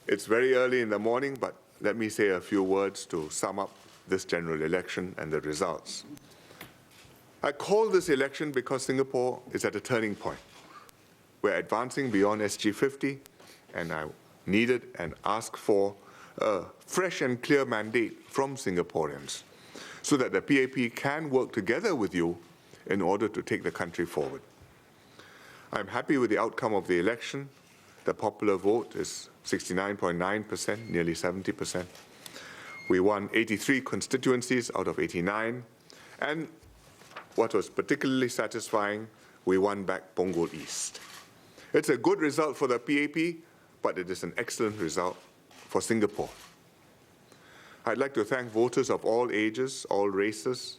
It's very early in the morning, but let me say a few words to sum up this general election and the results. I call this election because Singapore is at a turning point. We're advancing beyond SG50, and I needed and asked for a fresh and clear mandate from Singaporeans so that the PAP can work together with you in order to take the country forward. I'm happy with the outcome of the election. The popular vote is 69.9%, nearly 70%. We won 83 constituencies out of 89. And what was particularly satisfying, we won back Punggol East. It's a good result for the PAP, but it is an excellent result for Singapore. I'd like to thank voters of all ages, all races,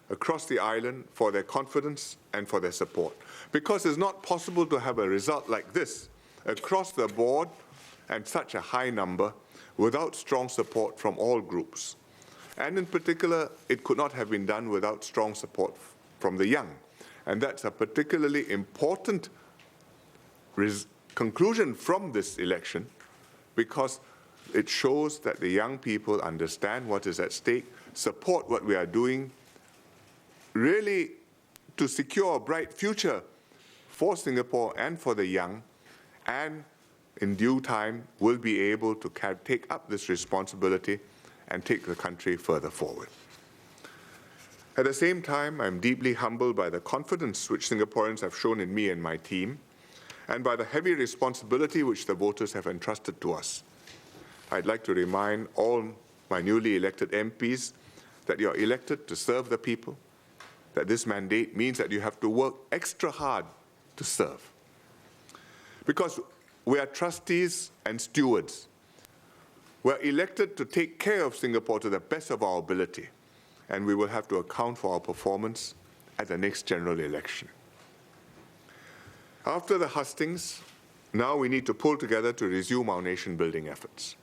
across the island for their confidence and for their support. Because it's not possible to have a result like this across the board and such a high number without strong support from all groups. And in particular, it could not have been done without strong support from the young. And that's a particularly important conclusion from this election, because it shows that the young people understand what is at stake, support what we are doing, really to secure a bright future for Singapore and for the young, and in due time will be able to take up this responsibility and take the country further forward. At the same time, I'm deeply humbled by the confidence which Singaporeans have shown in me and my team, and by the heavy responsibility which the voters have entrusted to us. I'd like to remind all my newly elected MPs that you're elected to serve the people, that this mandate means that you have to work extra hard to serve. Because we are trustees and stewards. We're elected to take care of Singapore to the best of our ability, and we will have to account for our performance at the next general election. After the hustings, now we need to pull together to resume our nation-building efforts.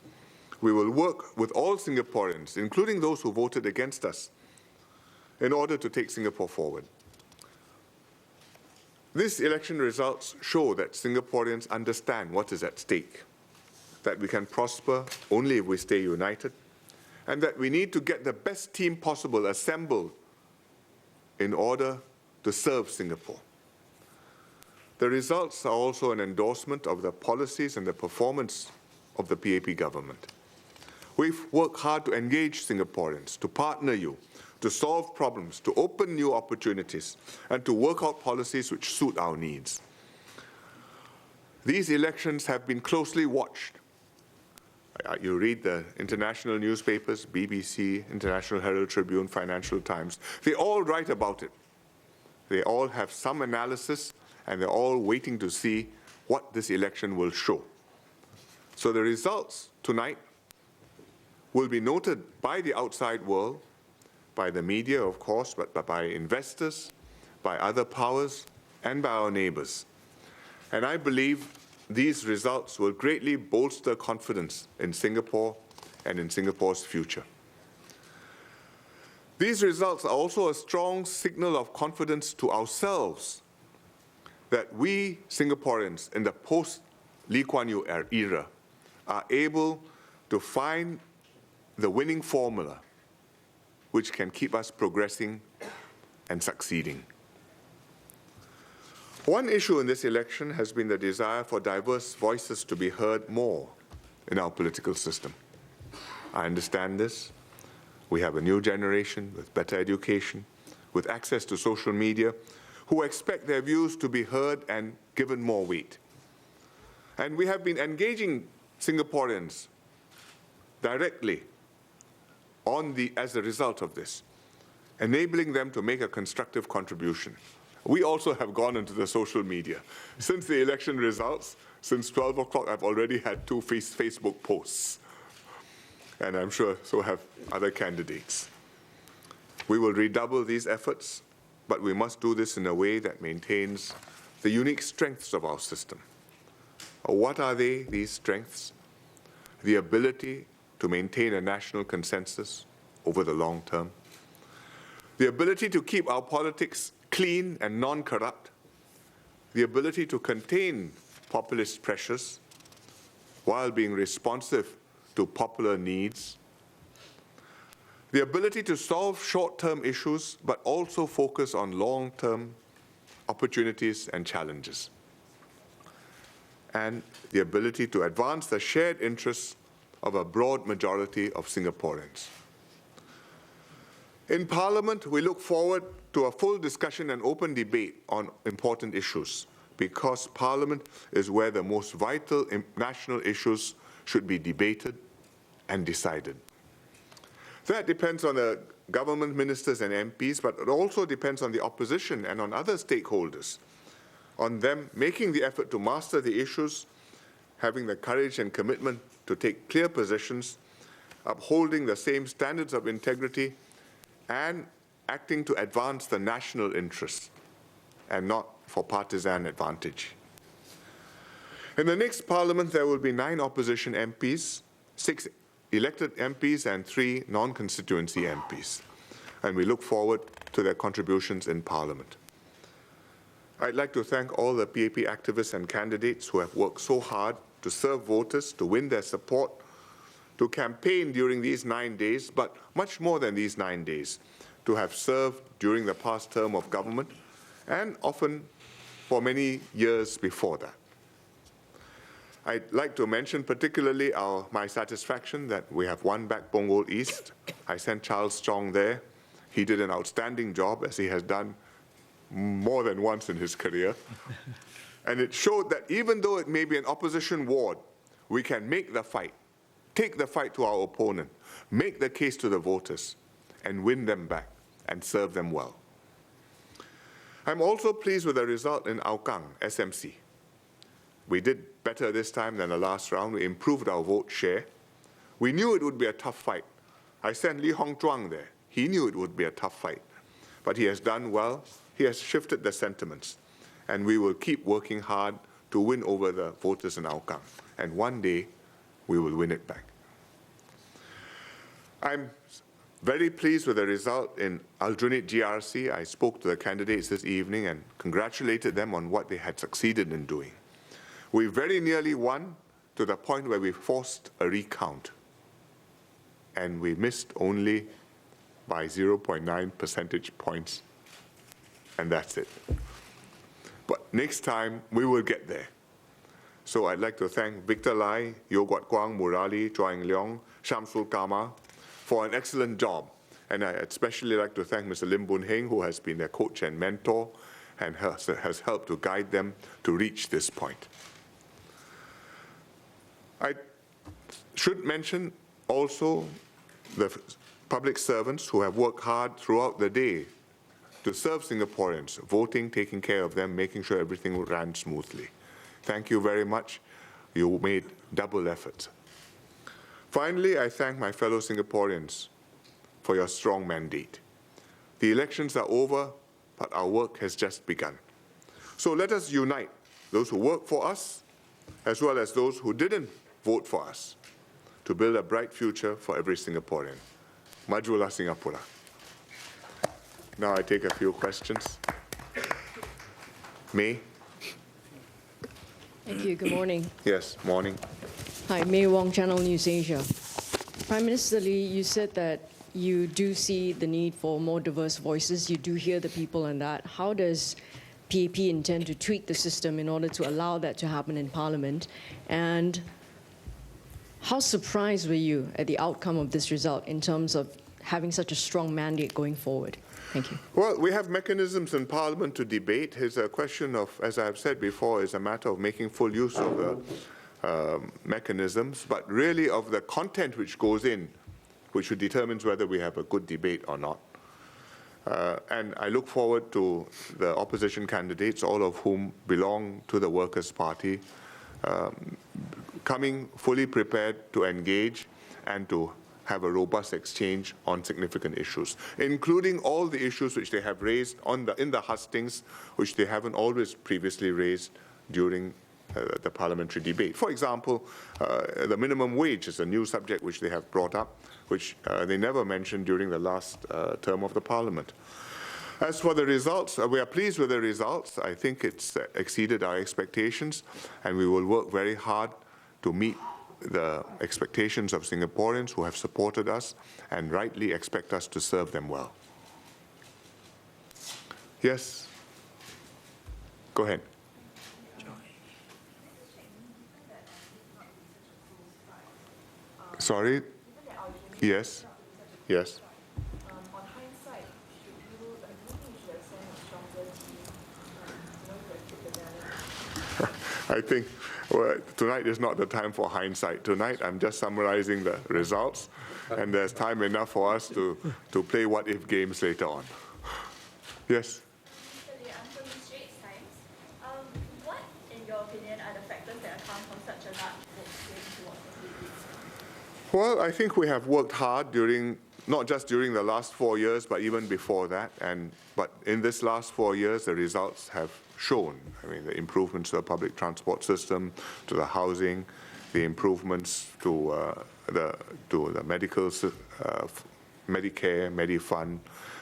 We will work with all Singaporeans, including those who voted against us, in order to take Singapore forward. These election results show that Singaporeans understand what is at stake, that we can prosper only if we stay united, and that we need to get the best team possible assembled in order to serve Singapore. The results are also an endorsement of the policies and the performance of the PAP government. We've worked hard to engage Singaporeans, to partner you, to solve problems, to open new opportunities, and to work out policies which suit our needs. These elections have been closely watched. You read the international newspapers, BBC, International Herald Tribune, Financial Times. They all write about it. They all have some analysis, and they're all waiting to see what this election will show. So the results tonight will be noted by the outside world, by the media, of course, but by investors, by other powers, and by our neighbors. And I believe these results will greatly bolster confidence in Singapore and in Singapore's future. These results are also a strong signal of confidence to ourselves that we Singaporeans in the post-Lee Kuan Yew era are able to find the winning formula which can keep us progressing and succeeding. One issue in this election has been the desire for diverse voices to be heard more in our political system. I understand this. We have a new generation with better education, with access to social media, who expect their views to be heard and given more weight. And we have been engaging Singaporeans directly as a result of this, enabling them to make a constructive contribution. We also have gone into the social media. Since the election results, since 12 o'clock, I've already had 2 Facebook posts. And I'm sure so have other candidates. We will redouble these efforts, but we must do this in a way that maintains the unique strengths of our system. What are they, these strengths? The ability to maintain a national consensus over the long term. The ability to keep our politics clean and non-corrupt. The ability to contain populist pressures. while being responsive to popular needs. The ability to solve short-term issues, but also focus on long-term opportunities and challenges. And the ability to advance the shared interests of a broad majority of Singaporeans. In Parliament, we look forward to a full discussion and open debate on important issues, because Parliament is where the most vital national issues should be debated and decided. That depends on the government ministers and MPs, but it also depends on the opposition and on other stakeholders, on them making the effort to master the issues, having the courage and commitment to take clear positions, upholding the same standards of integrity, and acting to advance the national interest and not for partisan advantage. In the next Parliament, there will be 9 opposition MPs, 6 elected MPs, and 3 non-constituency MPs. And we look forward to their contributions in Parliament. I'd like to thank all the PAP activists and candidates who have worked so hard to serve voters, to win their support, to campaign during these 9 days, but much more than these 9 days, to have served during the past term of government, and often for many years before that. I'd like to mention particularly my satisfaction that we have won back Punggol East. I sent Charles Chong there. He did an outstanding job, as he has done more than once in his career. And it showed that even though it may be an opposition ward, we can make the fight, take the fight to our opponent, make the case to the voters, and win them back and serve them well. I'm also pleased with the result in Hougang, SMC. We did better this time than the last round. We improved our vote share. We knew it would be a tough fight. I sent Lee Hong Chuang there. He knew it would be a tough fight, but he has done well. He has shifted the sentiments, and we will keep working hard to win over the voters in Hougang. And one day, we will win it back. I'm very pleased with the result in Aljunied GRC. I spoke to the candidates this evening and congratulated them on what they had succeeded in doing. We very nearly won to the point where we forced a recount, and we missed only by 0.9 percentage points, and that's it. But next time, we will get there. So I'd like to thank Victor Lai, Yo Guat Kwang, Murali, Chua Eng Leong, Shamsul Kama for an excellent job. And I'd especially like to thank Mr. Lim Boon Heng, who has been their coach and mentor and has helped to guide them to reach this point. I should mention also the public servants who have worked hard throughout the day to serve Singaporeans, voting, taking care of them, making sure everything ran smoothly. Thank you very much. You made double efforts. Finally, I thank my fellow Singaporeans for your strong mandate. The elections are over, but our work has just begun. So let us unite those who work for us, as well as those who didn't vote for us, to build a bright future for every Singaporean. Majulah Singapura. Now I take a few questions. May? Thank you. Good morning. Yes, morning. Hi, May Wong, Channel News Asia. Prime Minister Lee, you said that you do see the need for more diverse voices. You do hear the people on that. How does PAP intend to tweak the system in order to allow that to happen in Parliament? And how surprised were you at the outcome of this result in terms of having such a strong mandate going forward? Thank you. Well, we have mechanisms in Parliament to debate. It's a question of, as I have said before, is a matter of making full use of the mechanisms, but really of the content which goes in, which determines whether we have a good debate or not. And I look forward to the opposition candidates, all of whom belong to the Workers' Party, coming fully prepared to engage and to have a robust exchange on significant issues, including all the issues which they have raised in the hustings, which they haven't always previously raised during the parliamentary debate. For example, the minimum wage is a new subject which they have brought up, which they never mentioned during the last term of the parliament. As for the results, we are pleased with the results. I think it's exceeded our expectations, and we will work very hard to meet the expectations of Singaporeans who have supported us and rightly expect us to serve them well. Yes? Go ahead. Sorry? Yes? Yes? On hindsight, do you think you should have sent a stronger team, to I think well, tonight is not the time for hindsight. Tonight, I'm just summarizing the results, and there's time enough for us to play what-if games later on. Yes? From the Straits Times, what, in your opinion, are the factors that account for such a large vote swing towards the PAP? Well, I think we have worked hard not just during the last 4 years, but even before that. But in this last 4 years, the results have shown. I mean, the improvements to the public transport system, to the housing, the improvements to the medical, Medicare, Medifund,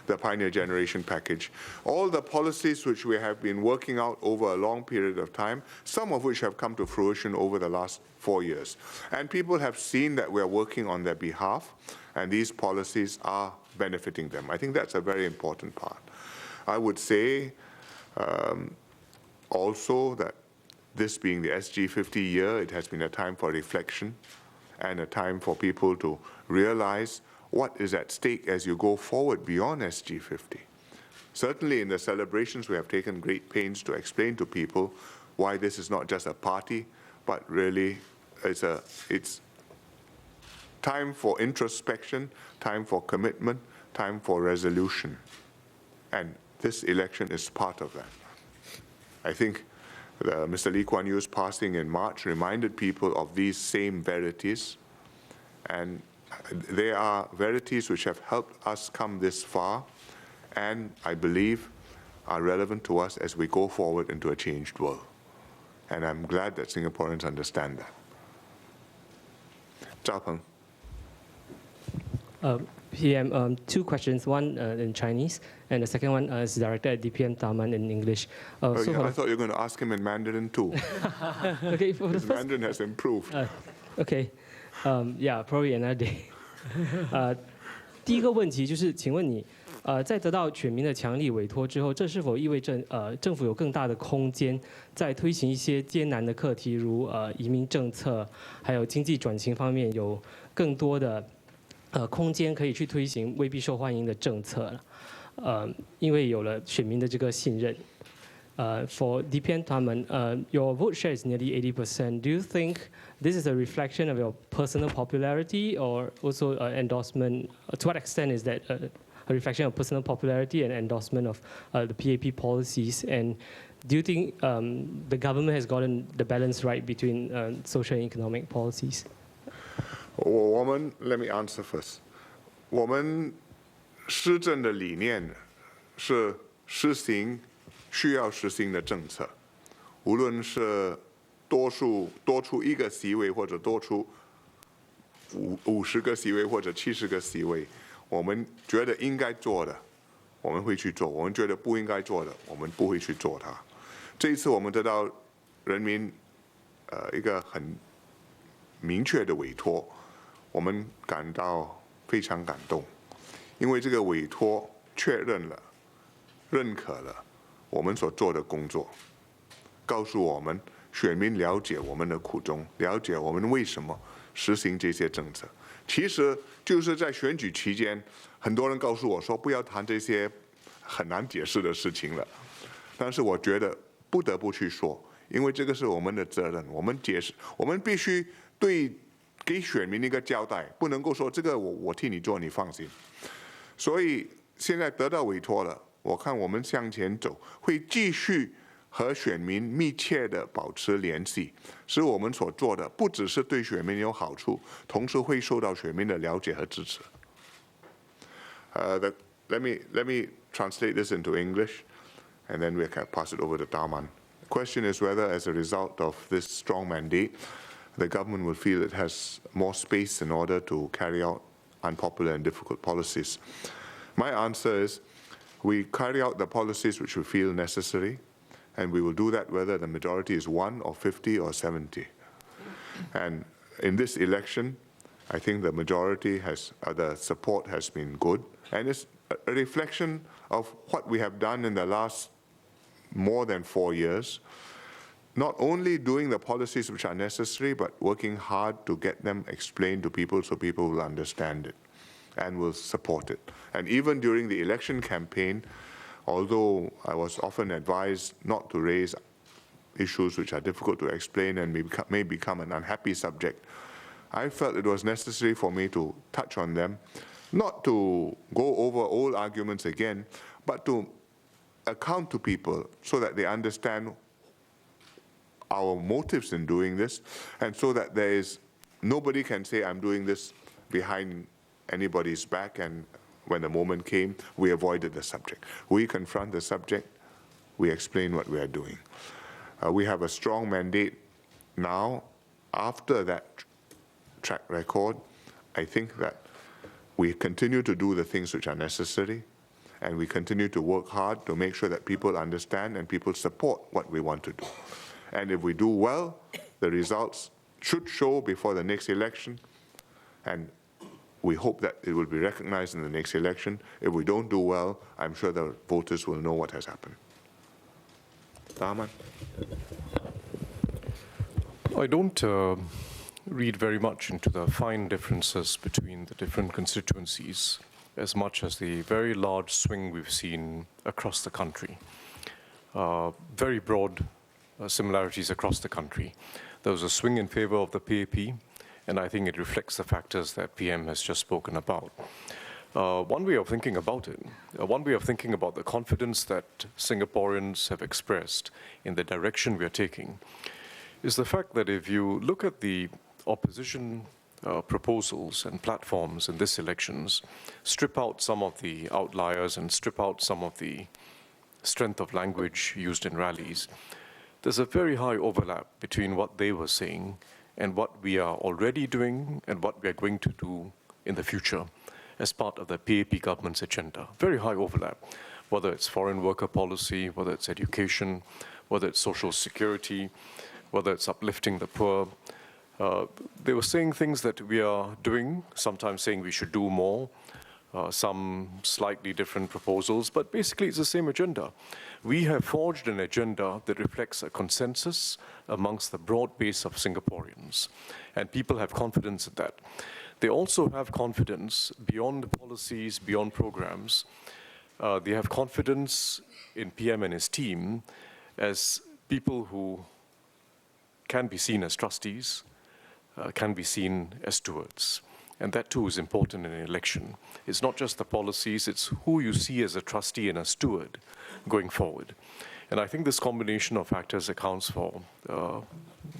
the Pioneer Generation Package, all the policies which we have been working out over a long period of time, some of which have come to fruition over the last 4 years. And people have seen that we're working on their behalf, and these policies are benefiting them. I think that's a very important part. I would say also that this being the SG50 year, it has been a time for reflection and a time for people to realize what is at stake as you go forward beyond SG50. Certainly in the celebrations, we have taken great pains to explain to people why this is not just a party, but really it's time for introspection, time for commitment, time for resolution. And this election is part of that. I think Mr. Lee Kuan Yew's passing in March reminded people of these same verities, and they are verities which have helped us come this far, and I believe are relevant to us as we go forward into a changed world. And I'm glad that Singaporeans understand that. Zhao Peng. PM, two questions, one in Chinese, and the second one is directed at DPM Taman in English. I thought you were going to ask him in Mandarin too. Okay, for the His first, Mandarin has improved. okay, yeah, probably another day. 第一个问题就是，请问你，在得到选民的强力委托之后，这是否意味着政府有更大的空间在推行一些艰难的课题，如移民政策，还有经济转型方面有更多的空间可以去推行未必受欢迎的政策了？因为有了选民的这个信任。For DPN Taman, your vote share is nearly 80%. Do you think this is a reflection of your personal popularity or also endorsement? To what extent is that a reflection of personal popularity and endorsement of the PAP policies? And do you think the government has gotten the balance right between social and economic policies? Let me answer first. 我们施政的理念是需要实行的政策，无论是多出1个席位，或者多出50个席位，或者70个席位，我们觉得应该做的，我们会去做；我们觉得不应该做的，我们不会去做它。这一次我们得到人民一个很明确的委托，我们感到非常感动，因为这个委托确认了、认可了我们所做的工作，告诉我们选民了解我们的苦衷，了解我们为什么实行这些政策。其实就是在选举期间，很多人告诉我说不要谈这些很难解释的事情了，但是我觉得不得不去说，因为这个是我们的责任，我们解释，我们必须给选民一个交代，不能够说这个我替你做，你放心。所以现在得到委托了。我看我们向前走，会继续和选民密切的保持联系，使我们所做的不只是对选民有好处，同时会受到选民的了解和支持。Let me translate this into English, and then we can pass it over to Taman. The question is whether, as a result of this strong mandate, the government will feel it has more space in order to carry out unpopular and difficult policies. My answer is, we carry out the policies which we feel necessary, and we will do that whether the majority is 1 or 50 or 70. And in this election, I think the majority the support has been good, and it's a reflection of what we have done in the last more than 4 years. Not only doing the policies which are necessary, but working hard to get them explained to people so people will understand it and will support it. And even during the election campaign, although I was often advised not to raise issues which are difficult to explain and may become an unhappy subject, I felt it was necessary for me to touch on them, not to go over old arguments again, but to account to people so that they understand our motives in doing this, and so that nobody can say I'm doing this behind anybody's back, and when the moment came, we avoided the subject. We confront the subject, we explain what we are doing. We have a strong mandate now. After that track record, I think that we continue to do the things which are necessary, and we continue to work hard to make sure that people understand and people support what we want to do. And if we do well, the results should show before the next election, and we hope that it will be recognized in the next election. If we don't do well, I'm sure the voters will know what has happened. Rahman? I don't read very much into the fine differences between the different constituencies as much as the very large swing we've seen across the country. Very broad similarities across the country. There was a swing in favor of the PAP, and I think it reflects the factors that PM has just spoken about. One way of thinking about it, one way of thinking about the confidence that Singaporeans have expressed in the direction we are taking is the fact that if you look at the opposition proposals and platforms in this elections, strip out some of the outliers and strip out some of the strength of language used in rallies, there's a very high overlap between what they were saying and what we are already doing and what we are going to do in the future as part of the PAP government's agenda. Very high overlap, whether it's foreign worker policy, whether it's education, whether it's social security, whether it's uplifting the poor. They were saying things that we are doing, sometimes saying we should do more, some slightly different proposals, but basically it's the same agenda. We have forged an agenda that reflects a consensus amongst the broad base of Singaporeans, and people have confidence in that. They also have confidence beyond policies, beyond programs. They have confidence in PM and his team as people who can be seen as trustees, can be seen as stewards. And that too is important in an election. It's not just the policies, it's who you see as a trustee and a steward going forward. And I think this combination of factors accounts for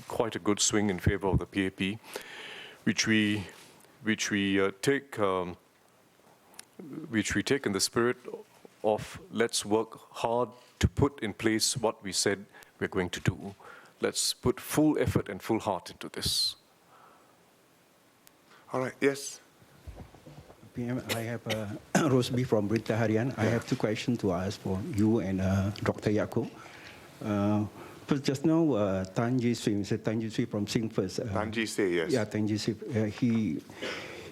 quite a good swing in favor of the PAP, which we take in the spirit of let's work hard to put in place what we said we're going to do. Let's put full effort and full heart into this. All right, yes. PM, I have Rosby from Berita Harian. I have two questions to ask for you and Dr. Yaacob. First, just now, Tan Ji Sui, Mr. Tan Ji Sui from Sing First. Tan Ji Sui, yes. Yeah, Tan Ji Sui.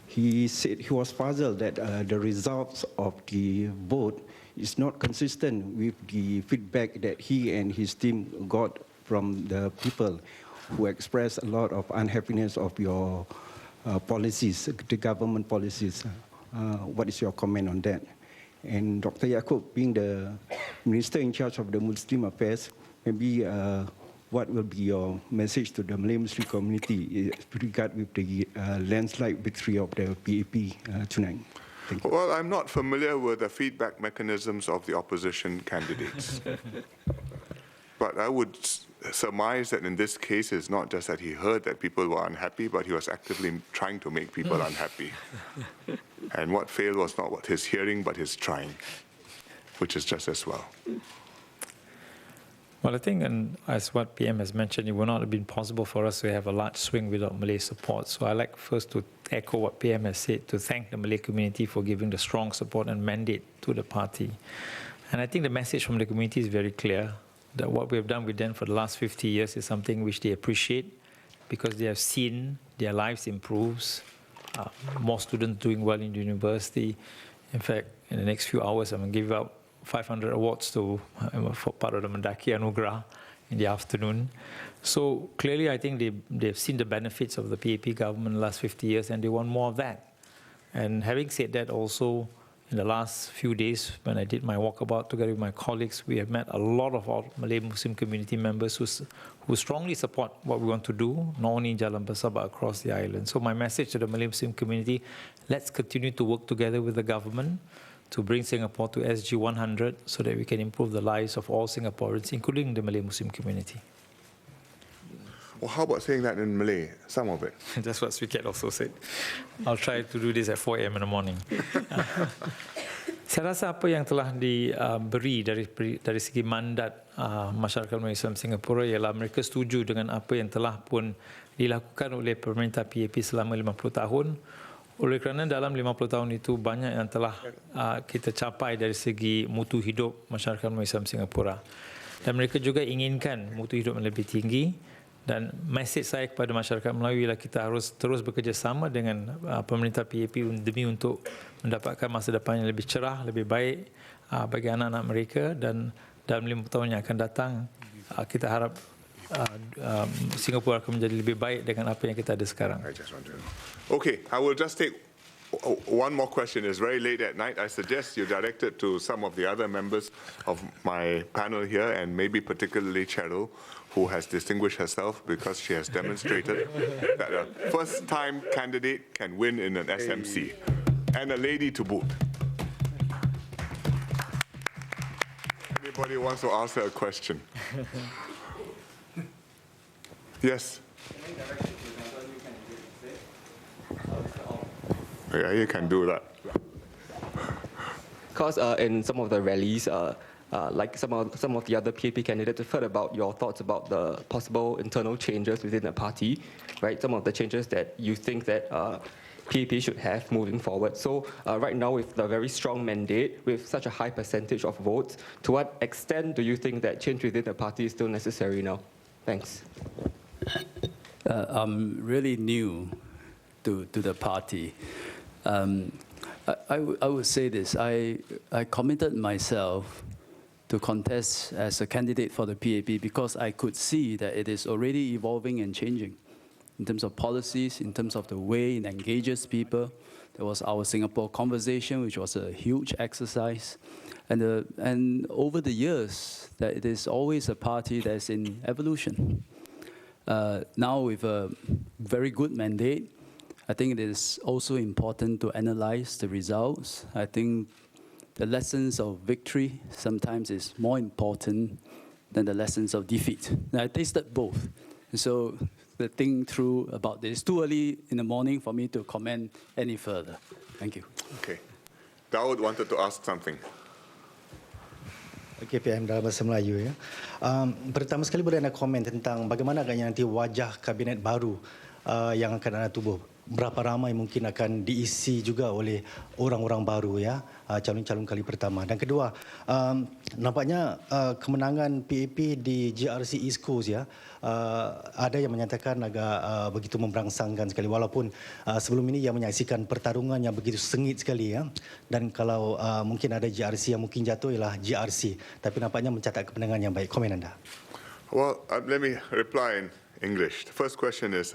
He said he was puzzled that the results of the vote is not consistent with the feedback that he and his team got from the people who expressed a lot of unhappiness of your policies, the government policies. What is your comment on that? And Dr. Yaacob, being the minister in charge of the Muslim affairs, maybe what will be your message to the Malay Muslim community with regard with the landslide victory of the PAP tonight? Thank you. Well, I'm not familiar with the feedback mechanisms of the opposition candidates. But I would surmise that in this case, it's not just that he heard that people were unhappy, but he was actively trying to make people unhappy. And what failed was not what his hearing, but his trying, which is just as well. Well, I think, and as what PM has mentioned, it would not have been possible for us to have a large swing without Malay support. So I'd like first to echo what PM has said, to thank the Malay community for giving the strong support and mandate to the party. And I think the message from the community is very clear, that what we have done with them for the last 50 years is something which they appreciate, because they have seen their lives improve, more students doing well in the university. In fact, in the next few hours, I'm going to give out 500 awards for part of the Mendaki Anugerah in the afternoon. So clearly, I think they've seen the benefits of the PAP government in the last 50 years, and they want more of that. And having said that, also, in the last few days, when I did my walkabout together with my colleagues, we have met a lot of our Malay Muslim community members who strongly support what we want to do, not only in Jalan Besar, but across the island. So my message to the Malay Muslim community, let's continue to work together with the government to bring Singapore to SG 100 so that we can improve the lives of all Singaporeans, including the Malay Muslim community. Well, how about saying that in Malay, some of it? That's what Sri Kat also said. I'll try to do this at 4 a.m. in the morning. Saya rasa apa yang telah diberi dari segi mandat masyarakat Islam Singapura ialah mereka setuju dengan apa yang telah pun dilakukan oleh pemerintah PAP selama 50 tahun. Oleh kerana dalam 50 tahun itu banyak yang telah kita capai dari segi mutu hidup masyarakat Islam Singapura. Dan mereka juga inginkan mutu hidup yang lebih tinggi. Dan mesej saya kepada masyarakat Melayu ialah kita harus terus bekerjasama dengan pemerintah PAP demi untuk mendapatkan masa depan yang lebih cerah, lebih baik bagi anak-anak mereka, dan dalam 50 tahun yang akan datang kita harap Singapura akan menjadi lebih baik dengan apa yang kita ada sekarang. Okay, I will just take one more question. It's very late at night. I suggest you direct it to some of the other members of my panel here, and maybe particularly Cheryl, who has distinguished herself because she has demonstrated that a first-time candidate can win in an SMC, and a lady to boot. Anybody wants to ask her a question? Yes? Yeah, you can do that. Because in some of the rallies, like some of the other PAP candidates, we've heard about your thoughts about the possible internal changes within the party, right? Some of the changes that you think that PAP should have moving forward. So right now, with the very strong mandate, with such a high percentage of votes, to what extent do you think that change within the party is still necessary now? Thanks. I'm really new to the party. I would say this. I committed myself to contest as a candidate for the PAP because I could see that it is already evolving and changing in terms of policies, in terms of the way it engages people. There was our Singapore conversation, which was a huge exercise. And over the years, that it is always a party that's in evolution. Now with a very good mandate, I think it is also important to analyze the results. I think the lessons of victory sometimes is more important than the lessons of defeat. And I tasted both. And so the thing through about this, it's too early in the morning for me to comment any further. Thank you. Okay. Daud wanted to ask something. Okay, PM dalam bahasa Melayu ya. Pertama sekali boleh anda komen tentang bagaimana agaknya nanti wajah kabinet baru yang akan anda tubuh. Berapa ramai mungkin akan diisi juga oleh orang-orang baru ya, calon-calon kali pertama. Dan kedua, nampaknya kemenangan PAP di GRC East Coast ya, ada yang menyatakan agak begitu memberangsangkan sekali, walaupun sebelum ini ia menyaksikan pertarungan yang begitu sengit sekali ya. Dan kalau mungkin ada GRC yang mungkin jatuh ialah GRC, tapi nampaknya mencatat kemenangan yang baik. Komen anda. Well, let me reply in English. The first question is,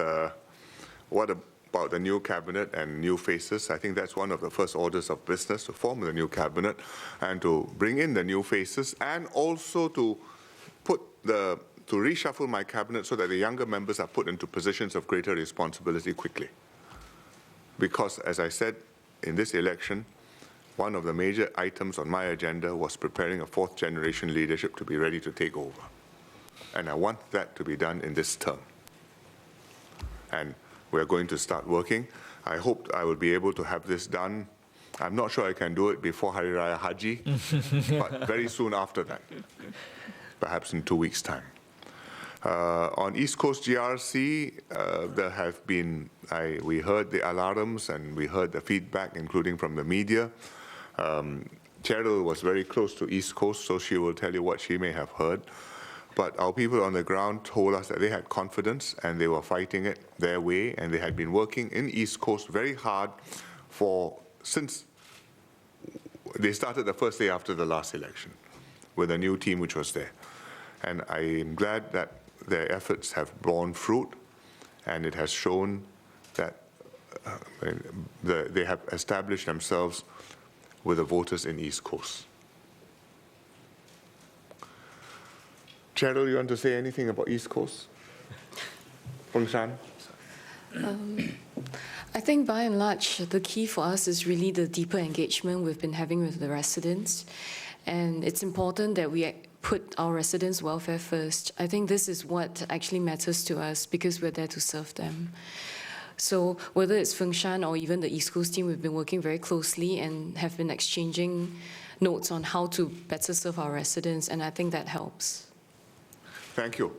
what about the new cabinet and new faces? I think that's one of the first orders of business, to form the new cabinet and to bring in the new faces, and also to reshuffle my cabinet so that the younger members are put into positions of greater responsibility quickly. Because, as I said, in this election, one of the major items on my agenda was preparing a fourth generation leadership to be ready to take over. And I want that to be done in this term. And we're going to start working. I hope I will be able to have this done. I'm not sure I can do it before Hari Raya Haji, but very soon after that, perhaps in 2 weeks' time. On East Coast GRC, there have been, we heard the alarms and we heard the feedback, including from the media. Cheryl was very close to East Coast, so she will tell you what she may have heard. But our people on the ground told us that they had confidence and they were fighting it their way, and they had been working in East Coast very hard since they started the first day after the last election with a new team which was there. And I am glad that their efforts have borne fruit, and it has shown that they have established themselves with the voters in East Coast. Cheryl, you want to say anything about East Coast? Feng Shan? I think by and large, the key for us is really the deeper engagement we've been having with the residents. And it's important that we put our residents' welfare first. I think this is what actually matters to us because we're there to serve them. So whether it's Feng Shan or even the East Coast team, we've been working very closely and have been exchanging notes on how to better serve our residents, and I think that helps. Thank you.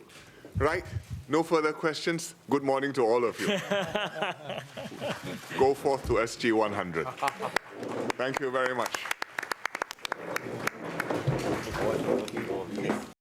Right, no further questions. Good morning to all of you. Go forth to SG 100. Thank you very much.